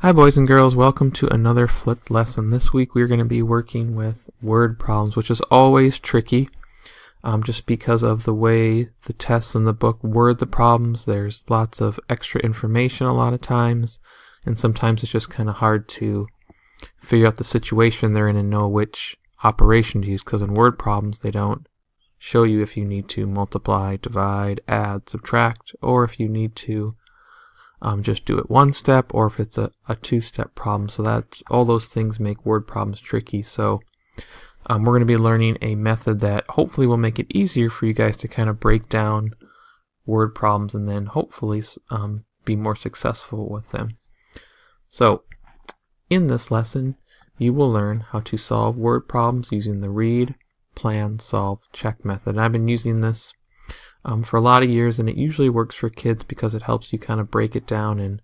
Hi boys and girls, welcome to another flipped lesson. This week we're going to be working with word problems, which is always tricky just because of the way the tests in the book word the problems. There's lots of extra information a lot of times, and sometimes it's just kind of hard to figure out the situation they're in and know which operation to use, because in word problems they don't show you if you need to multiply, divide, add, subtract, or if you need to just do it one step, or if it's a two-step problem. So that's all those things make word problems tricky. So we're going to be learning a method that hopefully will make it easier for you guys to kind of break down word problems and then hopefully be more successful with them. So in this lesson you will learn how to solve word problems using the read, plan, solve, check method. And I've been using this for a lot of years, and it usually works for kids because it helps you kind of break it down and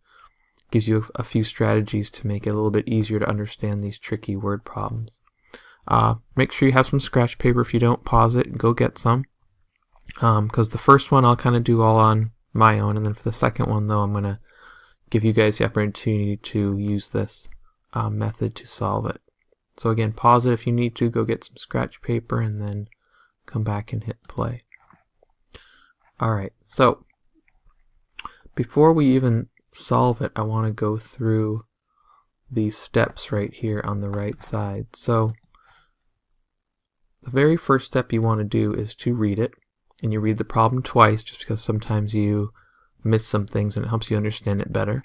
gives you a few strategies to make it a little bit easier to understand these tricky word problems. Make sure you have some scratch paper. If you don't, pause it and go get some, because the first one I'll kind of do all on my own, and then for the second one though I'm going to give you guys the opportunity to use this method to solve it. So again, pause it if you need to, go get some scratch paper, and then come back and hit play. Alright, so before we even solve it, I want to go through these steps right here on the right side. So the very first step you want to do is to read it, and you read the problem twice just because sometimes you miss some things and it helps you understand it better.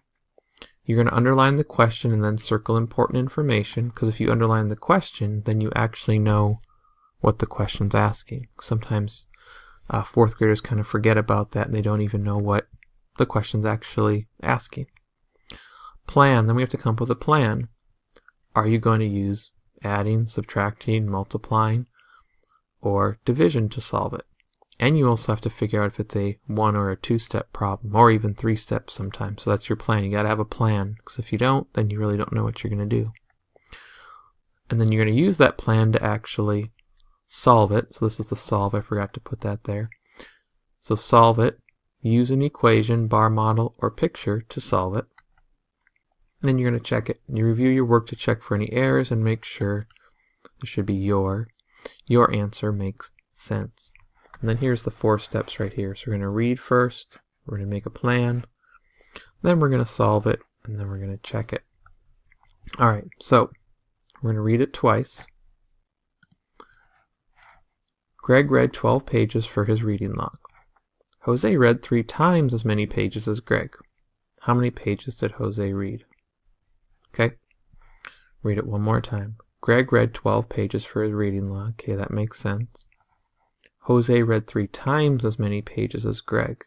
You're going to underline the question and then circle important information, because if you underline the question, then you actually know what the question's asking. Sometimes fourth graders kind of forget about that and they don't even know what the question's actually asking. Plan, then we have to come up with a plan. Are you going to use adding, subtracting, multiplying, or division to solve it? And you also have to figure out if it's a one or a two-step problem, or even three steps sometimes. So that's your plan. You got to have a plan, because if you don't, then you really don't know what you're going to do. And then you're going to use that plan to actually solve it. So this is the solve. I forgot to put that there. So solve it. Use an equation, bar model, or picture to solve it. Then you're going to check it. You review your work to check for any errors and make sure there should be your answer makes sense. And then here's the 4 steps right here. So we're going to read first, we're going to make a plan, then we're going to solve it, and then we're going to check it. Alright, so we're going to read it twice. Greg read 12 pages for his reading log. Jose read 3 times as many pages as Greg. How many pages did Jose read? Okay, read it one more time. Greg read 12 pages for his reading log. Okay, that makes sense. Jose read 3 times as many pages as Greg.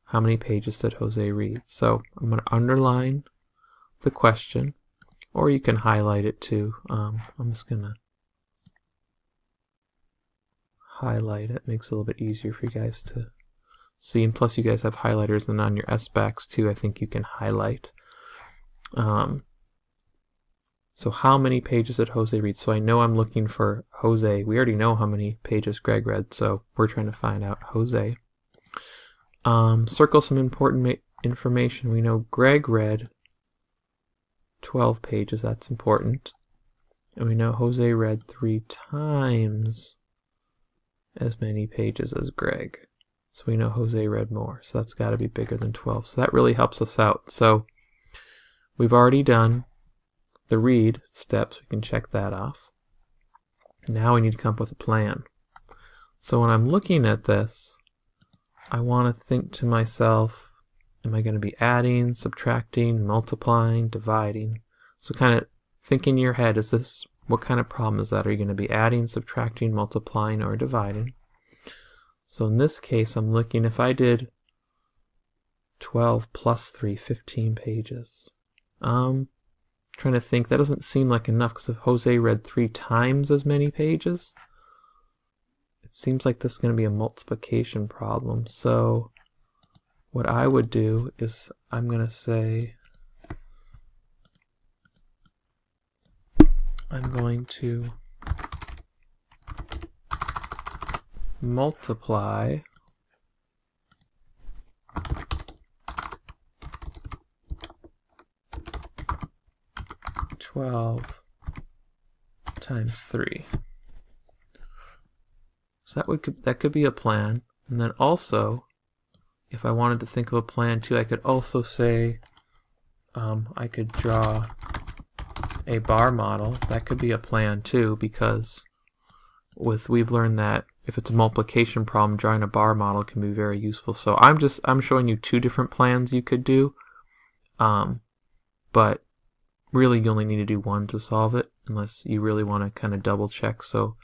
How many pages did Jose read? So I'm going to underline the question, or you can highlight it too. I'm just going to highlight it. Makes it a little bit easier for you guys to see, and plus you guys have highlighters, and on your SBACs too I think you can highlight. So how many pages did Jose read? So I know I'm looking for Jose. We already know how many pages Greg read, so we're trying to find out Jose. Circle some important information. We know Greg read 12 pages, that's important. And we know Jose read 3 times as many pages as Greg. So we know Jose read more, so that's got to be bigger than 12. So that really helps us out. So we've already done the read steps, we can check that off. Now we need to come up with a plan. So when I'm looking at this, I want to think to myself, am I going to be adding, subtracting, multiplying, dividing? So kind of think in your head, what kind of problem is that? Are you going to be adding, subtracting, multiplying, or dividing? So in this case, I'm looking, if I did 12 plus 3, 15 pages. Trying to think, that doesn't seem like enough, because if Jose read 3 times as many pages, it seems like this is going to be a multiplication problem. So what I would do is I'm going to say I'm going to multiply 12 times 3. So that could be a plan. And then also, if I wanted to think of a plan too, I could also say I could draw a bar model. That could be a plan too, because we've learned that if it's a multiplication problem, drawing a bar model can be very useful. So I'm showing you two different plans you could do, but really you only need to do one to solve it, unless you really want to kind of double check. So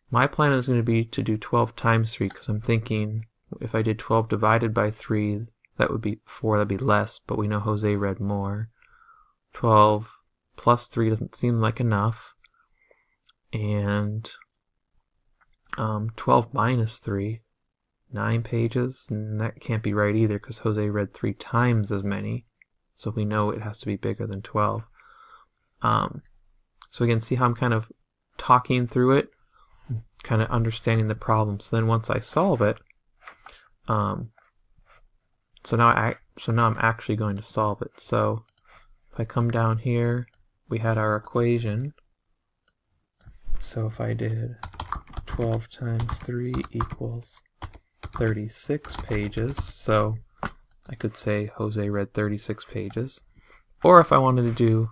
my plan is going to be to do 12 times 3, because I'm thinking if I did 12 divided by 3, that would be 4, that'd be less, but we know Jose read more. 12 plus 3 doesn't seem like enough. And 12 minus 3, 9 pages, and that can't be right either, because Jose read 3 times as many, so we know it has to be bigger than 12. So again, see how I'm kind of talking through it, kind of understanding the problem. So then once I solve it, so now I'm actually going to solve it. So if I come down here, we had our equation. So if I did 12 times 3 equals 36 pages, so I could say Jose read 36 pages. Or if I wanted to do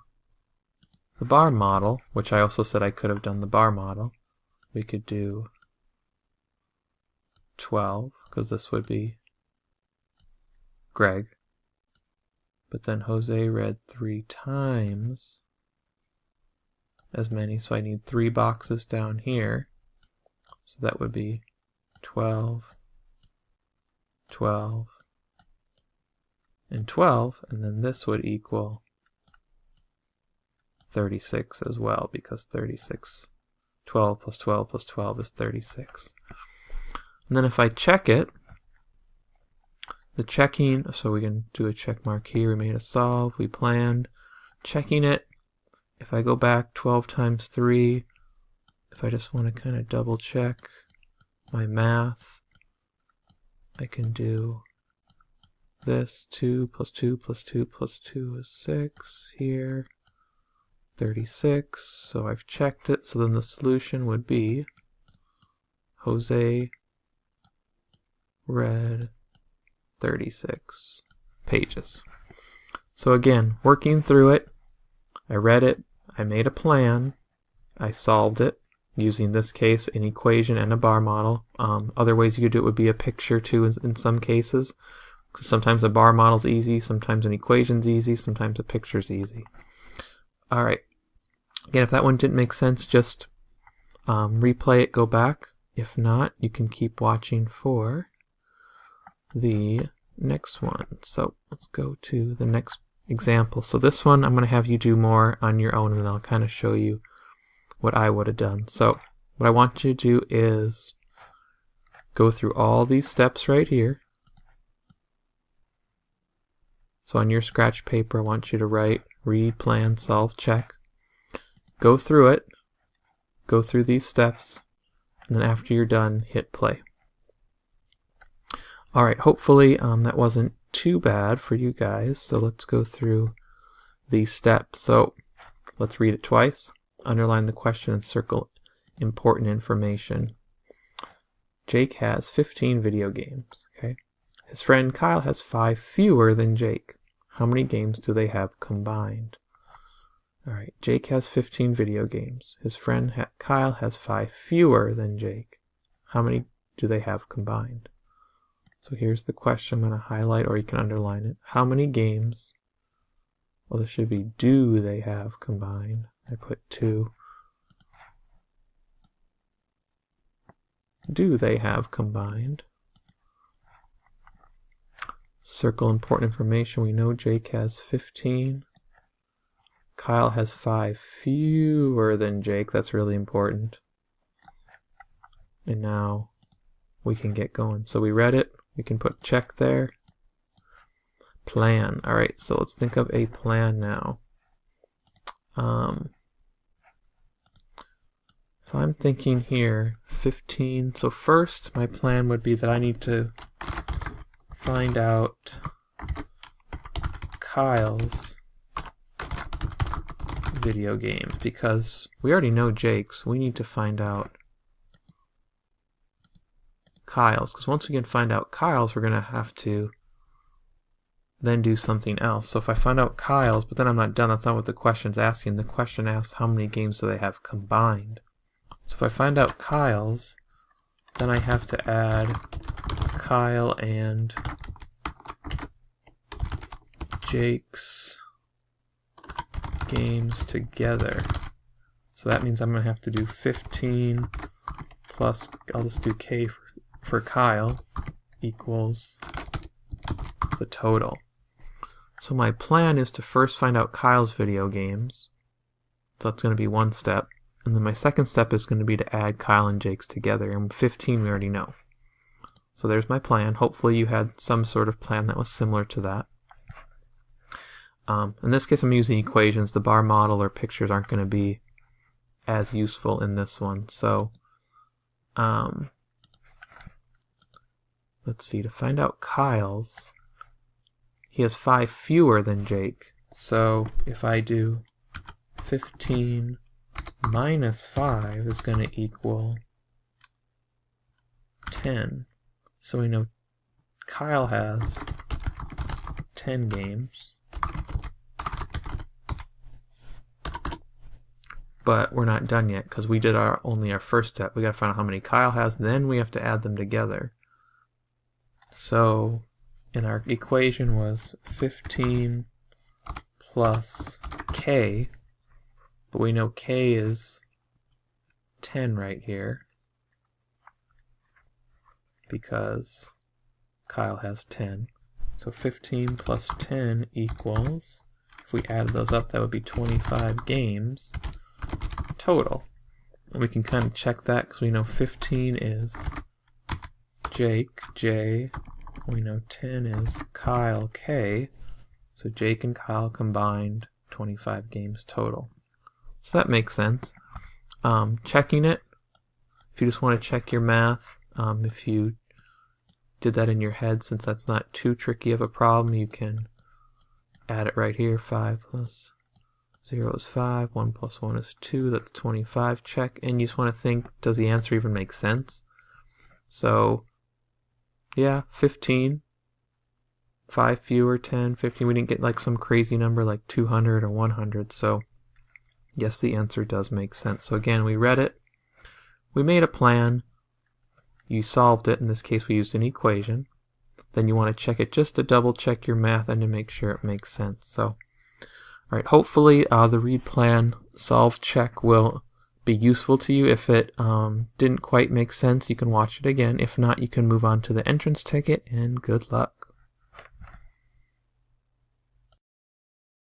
the bar model, which I also said I could have done the bar model, we could do 12, because this would be Greg. But then Jose read 3 times as many, so I need 3 boxes down here. So that would be 12, 12, and 12, and then this would equal 36 as well, because 36, 12 plus 12 plus 12 is 36. And then if I check it, the checking, so we can do a check mark here, we made a solve, we planned. Checking it, if I go back 12 times 3, if I just want to kind of double check my math, I can do this, 2 plus 2 plus 2 plus 2 is 6 here, 36, so I've checked it. So then the solution would be Jose read 36 pages. So again, working through it, I read it, I made a plan, I solved it using this case an equation and a bar model. Other ways you could do it would be a picture too in some cases. Sometimes a bar model's easy, sometimes an equation's easy, sometimes a picture's easy. Alright, again, if that one didn't make sense, just replay it, go back. If not, you can keep watching for the next one. So let's go to the next example. So this one I'm going to have you do more on your own, and then I'll kind of show you what I would have done. So what I want you to do is go through all these steps right here. So on your scratch paper, I want you to write read, plan, solve, check. Go through it, go through these steps, and then after you're done, hit play. Alright, hopefully that wasn't too bad for you guys. So let's go through these steps. So let's read it twice. Underline the question and circle important information. Jake has 15 video games. Okay. His friend Kyle has 5 fewer than Jake. How many games do they have combined? Alright, Jake has 15 video games. His friend Kyle has 5 fewer than Jake. How many do they have combined? So here's the question. I'm going to highlight, or you can underline it. How many games? Well, this should be do they have combined. I put 2. Do they have combined? Circle important information. We know Jake has 15. Kyle has 5 fewer than Jake. That's really important. And now we can get going. So we read it. We can put check there. Plan. Alright, so let's think of a plan now. If I'm thinking here, 15. So first, my plan would be that I need to find out Kyle's video games, because we already know Jake's. We need to find out Kyle's, because once we can find out Kyle's, we're going to have to then do something else. So if I find out Kyle's, but then I'm not done, that's not what the question's asking. The question asks how many games do they have combined. So if I find out Kyle's, then I have to add Kyle and Jake's games together. So that means I'm going to have to do 15 plus, I'll just do K for Kyle, equals the total. So my plan is to first find out Kyle's video games. So that's going to be one step. And then my second step is going to be to add Kyle and Jake's together. And 15 we already know. So there's my plan. Hopefully you had some sort of plan that was similar to that. In this case I'm using equations. The bar model or pictures aren't going to be as useful in this one. So let's see, to find out Kyle's, he has 5 fewer than Jake. So if I do 15 minus 5 is going to equal 10. So we know Kyle has 10 games. But we're not done yet because we did only our first step. We got to find out how many Kyle has, then we have to add them together. So in our equation was 15 plus K, but we know K is 10 right here because Kyle has 10. So 15 plus 10 equals, if we added those up, that would be 25 games total. And we can kind of check that because we know 15 is Jake, J. We know 10 is Kyle, K. So Jake and Kyle combined 25 games total. So that makes sense. Checking it, if you just want to check your math, if you did that in your head, since that's not too tricky of a problem, you can add it right here. 5 plus 0 is 5, 1 plus 1 is 2, that's 25, check. And you just want to think, does the answer even make sense? So yeah, 15, 5 fewer, 10, 15. We didn't get like some crazy number like 200 or 100. So yes, the answer does make sense. So again, we read it, we made a plan, you solved it. In this case, we used an equation. Then you want to check it just to double check your math and to make sure it makes sense. So, all right, hopefully the read plan solve check will be useful to you. If it didn't quite make sense, you can watch it again. If not, you can move on to the entrance ticket, and good luck.